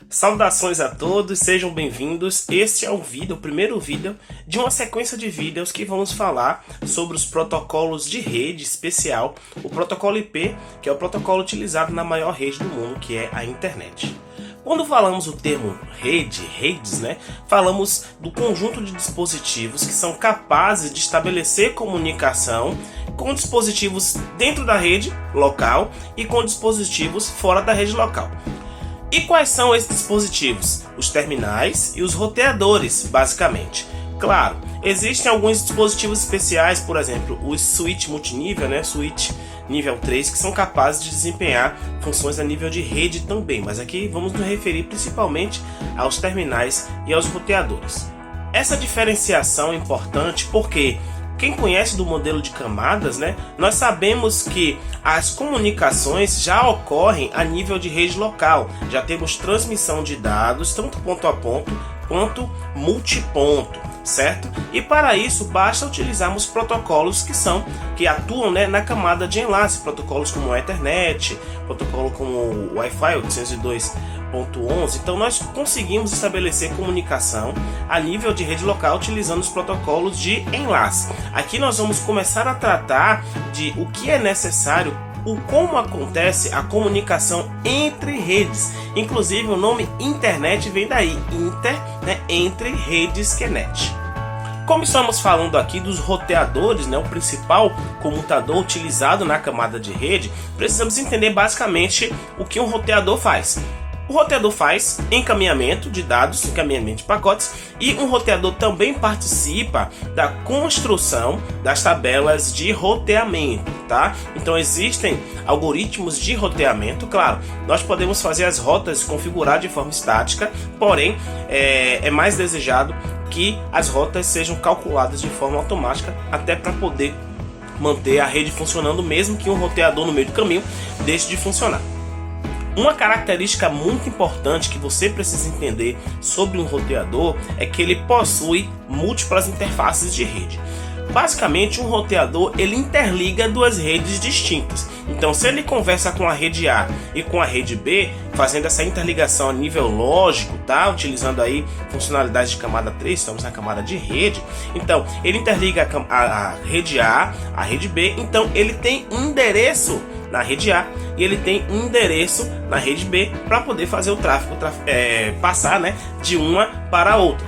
Saudações a todos, sejam bem-vindos. Este é o primeiro vídeo de uma sequência de vídeos que vamos falar sobre os protocolos de rede especial, o protocolo IP, que é o protocolo utilizado na maior rede do mundo, que é a internet. Quando falamos o termo redes, falamos do conjunto de dispositivos que são capazes de estabelecer comunicação com dispositivos dentro da rede local e com dispositivos fora da rede local. E quais são esses dispositivos? Os terminais e os roteadores, basicamente. Claro, existem alguns dispositivos especiais, por exemplo, o switch multinível, switch nível 3, que são capazes de desempenhar funções a nível de rede também, mas aqui vamos nos referir principalmente aos terminais e aos roteadores. Essa diferenciação é importante porque quem conhece do modelo de camadas, nós sabemos que as comunicações já ocorrem a nível de rede local. Já temos transmissão de dados, tanto ponto a ponto quanto multiponto, certo? E para isso basta utilizarmos protocolos que atuam na camada de enlace, protocolos como a Ethernet, protocolo como o Wi-Fi 802.11. Então nós conseguimos estabelecer comunicação a nível de rede local utilizando os protocolos de enlace. Aqui nós vamos começar a tratar de o que é necessário, como acontece a comunicação entre redes. Inclusive o nome internet vem daí, entre redes que é net. Como estamos falando aqui dos roteadores, o principal comutador utilizado na camada de rede, precisamos entender basicamente o que um roteador faz. O roteador faz encaminhamento de dados, encaminhamento de pacotes, e um roteador também participa da construção das tabelas de roteamento, tá? Então existem algoritmos de roteamento, claro, nós podemos fazer as rotas configurar de forma estática, porém é mais desejado que as rotas sejam calculadas de forma automática, até para poder manter a rede funcionando, mesmo que um roteador no meio do caminho deixe de funcionar. Uma característica muito importante que você precisa entender sobre um roteador é que ele possui múltiplas interfaces de rede. Basicamente, um roteador ele interliga duas redes distintas. Então, se ele conversa com a rede A e com a rede B, fazendo essa interligação a nível lógico, tá? Utilizando aí funcionalidades de camada 3, estamos na camada de rede. Então, ele interliga a rede A, a rede B. Então, ele tem um endereço na rede A e ele tem um endereço na rede B para poder fazer o tráfego passar de uma para a outra.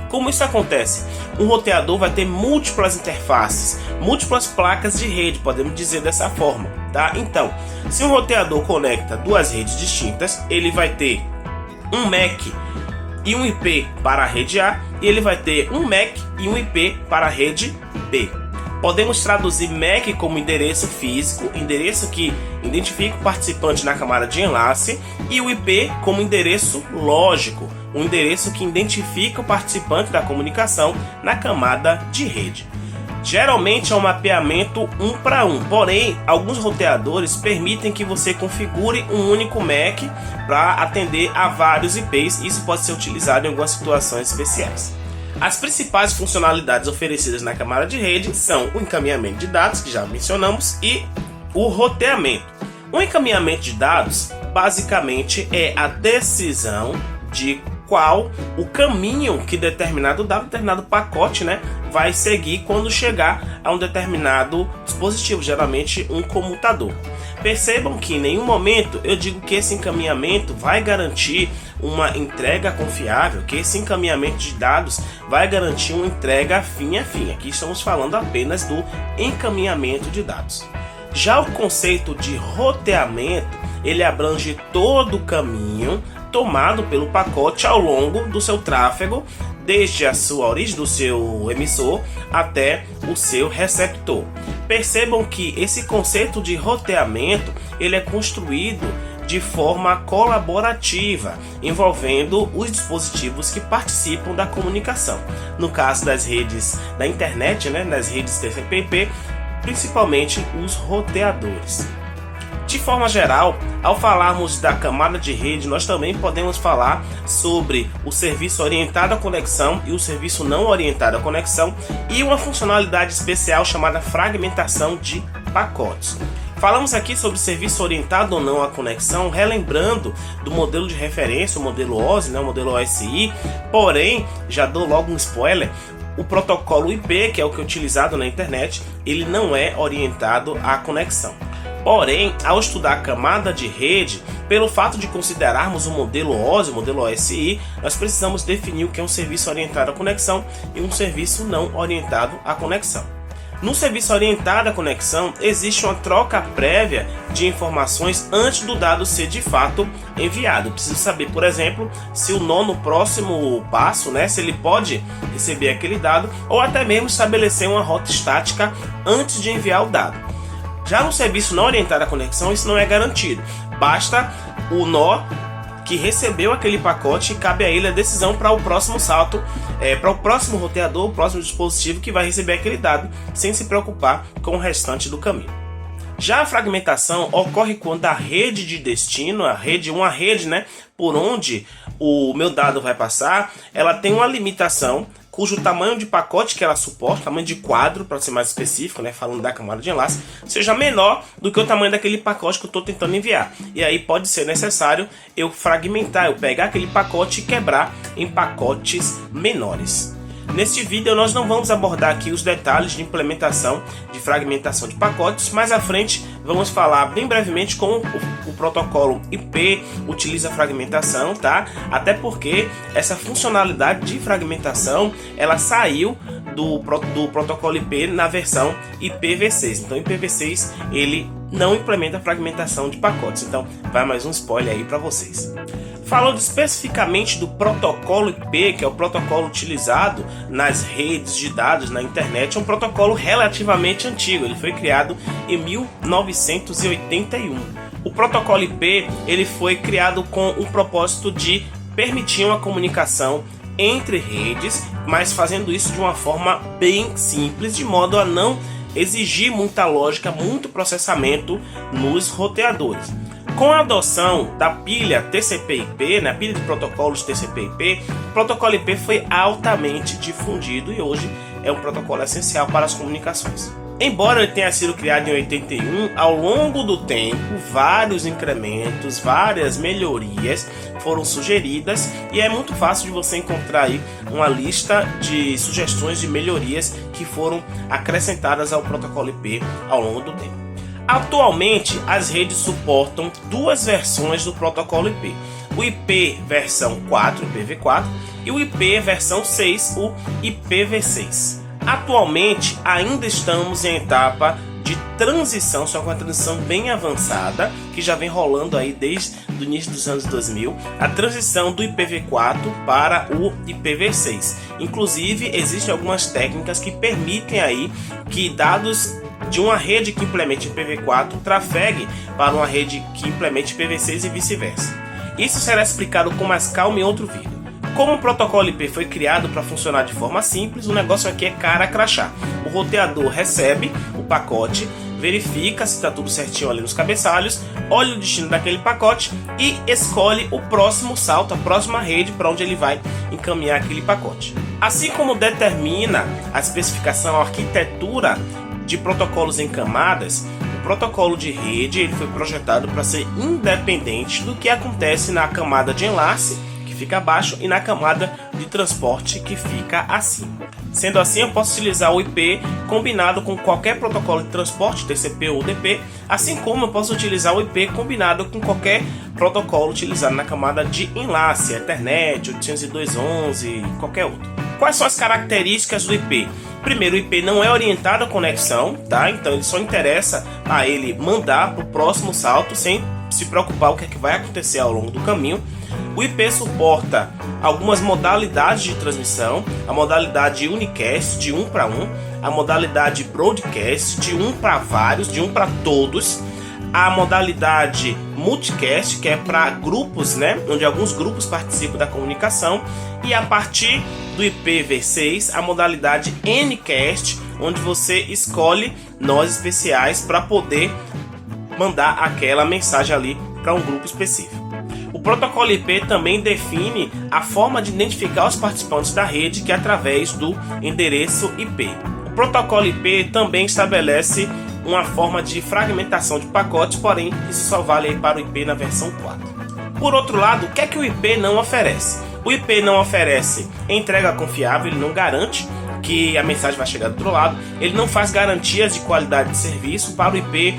Como isso acontece? Um roteador vai ter múltiplas interfaces, múltiplas placas de rede, podemos dizer dessa forma, tá? Então, se um roteador conecta duas redes distintas, ele vai ter um MAC e um IP para a rede A e ele vai ter um MAC e um IP para a rede B. Podemos traduzir MAC como endereço físico, endereço que identifica o participante na camada de enlace, e o IP como endereço lógico, um endereço que identifica o participante da comunicação na camada de rede. Geralmente é um mapeamento 1 para 1, porém alguns roteadores permitem que você configure um único MAC para atender a vários IPs. Isso pode ser utilizado em algumas situações especiais. As principais funcionalidades oferecidas na camada de rede são o encaminhamento de dados, que já mencionamos, e o roteamento. O encaminhamento de dados basicamente é a decisão de qual o caminho que determinado pacote vai seguir quando chegar a um determinado dispositivo, geralmente um comutador. Percebam que em nenhum momento eu digo que esse encaminhamento vai garantir uma entrega confiável, que esse encaminhamento de dados vai garantir uma entrega fim a fim. Aqui estamos falando apenas do encaminhamento de dados. Já o conceito de roteamento, ele abrange todo o caminho tomado pelo pacote ao longo do seu tráfego, desde a sua origem do seu emissor até o seu receptor. Percebam que esse conceito de roteamento ele é construído de forma colaborativa, envolvendo os dispositivos que participam da comunicação. No caso das redes da internet, nas redes TCP/IP, principalmente os roteadores. De forma geral, ao falarmos da camada de rede, nós também podemos falar sobre o serviço orientado à conexão e o serviço não orientado à conexão, e uma funcionalidade especial chamada fragmentação de pacotes. Falamos aqui sobre serviço orientado ou não à conexão, relembrando do modelo de referência, o modelo OSI, né, o modelo OSI, porém, já dou logo um spoiler, o protocolo IP, que é o que é utilizado na internet, ele não é orientado à conexão. Porém, ao estudar a camada de rede, pelo fato de considerarmos o modelo OSI, o modelo OSI, nós precisamos definir o que é um serviço orientado à conexão e um serviço não orientado à conexão. No serviço orientado à conexão, existe uma troca prévia de informações antes do dado ser de fato enviado. Eu preciso saber, por exemplo, se o nó no próximo passo, né, se ele pode receber aquele dado, ou até mesmo estabelecer uma rota estática antes de enviar o dado. Já no serviço não orientado à conexão, isso não é garantido. Basta o nó que recebeu aquele pacote e cabe a ele a decisão para o próximo salto, para o próximo roteador, o próximo dispositivo que vai receber aquele dado, sem se preocupar com o restante do caminho. Já a fragmentação ocorre quando a rede de destino, uma rede, né, por onde o meu dado vai passar, ela tem uma limitação cujo tamanho de pacote que ela suporta, tamanho de quadro, para ser mais específico, né, falando da camada de enlace, seja menor do que o tamanho daquele pacote que eu estou tentando enviar. E aí pode ser necessário eu fragmentar, eu pegar aquele pacote e quebrar em pacotes menores. Neste vídeo nós não vamos abordar aqui os detalhes de implementação de fragmentação de pacotes, mais à frente vamos falar bem brevemente como o protocolo IP utiliza fragmentação, tá? Até porque essa funcionalidade de fragmentação ela saiu do protocolo IP na versão IPv6. Então IPv6 ele não implementa fragmentação de pacotes. Então vai mais um spoiler aí para vocês. Falando especificamente do protocolo IP, que é o protocolo utilizado nas redes de dados na internet, é um protocolo relativamente antigo. Ele foi criado em 1981. O protocolo IP ele foi criado com o propósito de permitir uma comunicação entre redes, mas fazendo isso de uma forma bem simples, de modo a não exigir muita lógica, muito processamento nos roteadores. Com a adoção da pilha TCP/IP, né, a pilha de protocolos TCP/IP, o protocolo IP foi altamente difundido e hoje é um protocolo essencial para as comunicações. Embora ele tenha sido criado em 81, ao longo do tempo, vários incrementos, várias melhorias foram sugeridas e é muito fácil de você encontrar aí uma lista de sugestões de melhorias que foram acrescentadas ao protocolo IP ao longo do tempo. Atualmente, as redes suportam duas versões do protocolo IP. O IP versão 4, IPv4, e o IP versão 6, o IPv6. Atualmente, ainda estamos em etapa de transição, só com uma transição bem avançada, que já vem rolando aí desde o início dos anos 2000, a transição do IPv4 para o IPv6. Inclusive, existem algumas técnicas que permitem aí que dados de uma rede que implemente IPv4 trafegue para uma rede que implemente IPv6 e vice-versa. Isso será explicado com mais calma em outro vídeo. Como o protocolo IP foi criado para funcionar de forma simples, o negócio aqui é cara a crachá. O roteador recebe o pacote, verifica se está tudo certinho ali nos cabeçalhos, olha o destino daquele pacote e escolhe o próximo salto, a próxima rede para onde ele vai encaminhar aquele pacote. Assim como determina a especificação, a arquitetura de protocolos em camadas, o protocolo de rede ele foi projetado para ser independente do que acontece na camada de enlace, que fica abaixo, e na camada de transporte, que fica acima. Sendo assim, eu posso utilizar o IP combinado com qualquer protocolo de transporte, TCP ou UDP, assim como eu posso utilizar o IP combinado com qualquer protocolo utilizado na camada de enlace, Ethernet, 802.11, qualquer outro. Quais são as características do IP? Primeiro, o IP não é orientado à conexão, tá? Então ele só interessa a ele mandar para o próximo salto sem se preocupar o que é que vai acontecer ao longo do caminho. O IP suporta algumas modalidades de transmissão, a modalidade unicast, de 1 para 1, a modalidade broadcast, de 1 para vários, de 1 para todos, a modalidade multicast, que é para grupos, né, onde alguns grupos participam da comunicação, e a partir do IPv6, a modalidade Ncast, onde você escolhe nós especiais para poder mandar aquela mensagem ali para um grupo específico. O protocolo IP também define a forma de identificar os participantes da rede, que é através do endereço IP. O protocolo IP também estabelece uma forma de fragmentação de pacotes, porém isso só vale aí para o IP na versão 4. Por outro lado, o que é que o IP não oferece? O IP não oferece entrega confiável, ele não garante que a mensagem vai chegar do outro lado, ele não faz garantias de qualidade de serviço. Para o IP,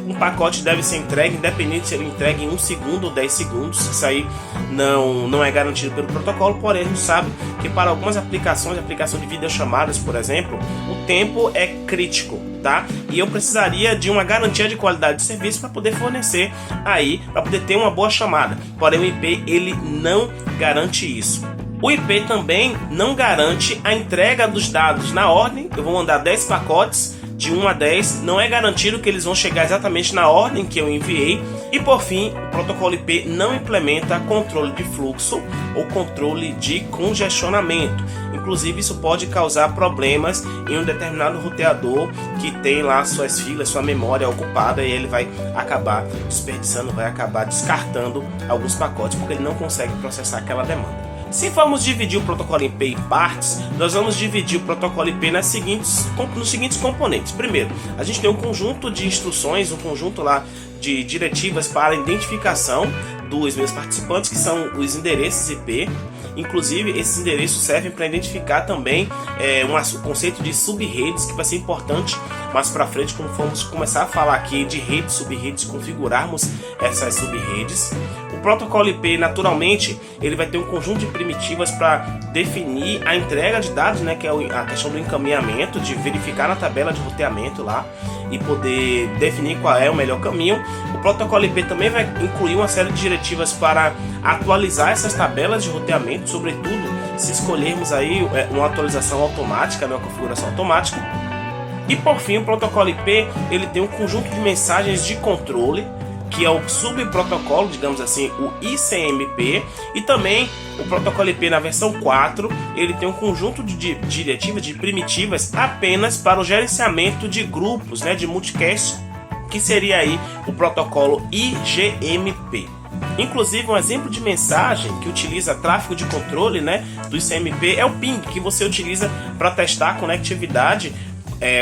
um pacote deve ser entregue, independente se ele entrega em 1 segundo ou 10 segundos, isso aí não é garantido pelo protocolo, porém a gente sabe que para algumas aplicações, aplicação de videochamadas, por exemplo, o tempo é crítico, tá? E eu precisaria de uma garantia de qualidade de serviço para poder fornecer aí, para poder ter uma boa chamada, porém o IP ele não garante isso. O IP também não garante a entrega dos dados na ordem. Eu vou mandar 10 pacotes de 1 a 10, não é garantido que eles vão chegar exatamente na ordem que eu enviei. E por fim, o protocolo IP não implementa controle de fluxo ou controle de congestionamento. Inclusive isso pode causar problemas em um determinado roteador que tem lá suas filas, sua memória ocupada, e ele vai acabar desperdiçando, vai acabar descartando alguns pacotes porque ele não consegue processar aquela demanda. Se formos dividir o protocolo IP em partes, nós vamos dividir o protocolo IP nos seguintes componentes. Primeiro, a gente tem um conjunto de instruções, um conjunto lá de diretivas para a identificação dos meus participantes, que são os endereços IP. Inclusive, esses endereços servem para identificar também o conceito de sub-redes, que vai ser importante mais para frente, quando formos começar a falar aqui de redes, sub-redes, configurarmos essas sub-redes. O protocolo IP, naturalmente, ele vai ter um conjunto de primitivas para definir a entrega de dados, né, que é a questão do encaminhamento, de verificar na tabela de roteamento lá e poder definir qual é o melhor caminho. O protocolo IP também vai incluir uma série de diretivas para atualizar essas tabelas de roteamento, sobretudo se escolhermos aí uma atualização automática, né, uma configuração automática. E por fim, o protocolo IP ele tem um conjunto de mensagens de controle, que é o subprotocolo, digamos assim, o ICMP, e também o protocolo IP na versão 4, ele tem um conjunto de diretivas, de primitivas apenas para o gerenciamento de grupos, né, de multicast, que seria aí o protocolo IGMP. Inclusive, um exemplo de mensagem que utiliza tráfego de controle, né, do ICMP é o ping, que você utiliza para testar a conectividade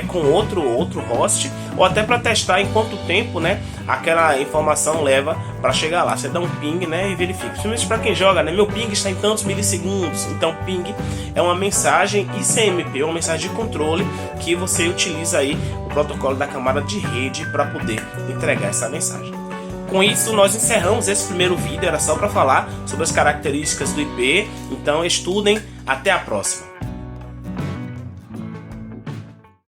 com outro host, ou até para testar em quanto tempo, né, aquela informação leva para chegar lá. Você dá um ping, né, e verifica. Principalmente para quem joga, né, meu ping está em tantos milissegundos. Então, ping é uma mensagem ICMP, uma mensagem de controle que você utiliza aí o protocolo da camada de rede para poder entregar essa mensagem. Com isso, nós encerramos esse primeiro vídeo. Era só para falar sobre as características do IP. Então, estudem. Até a próxima.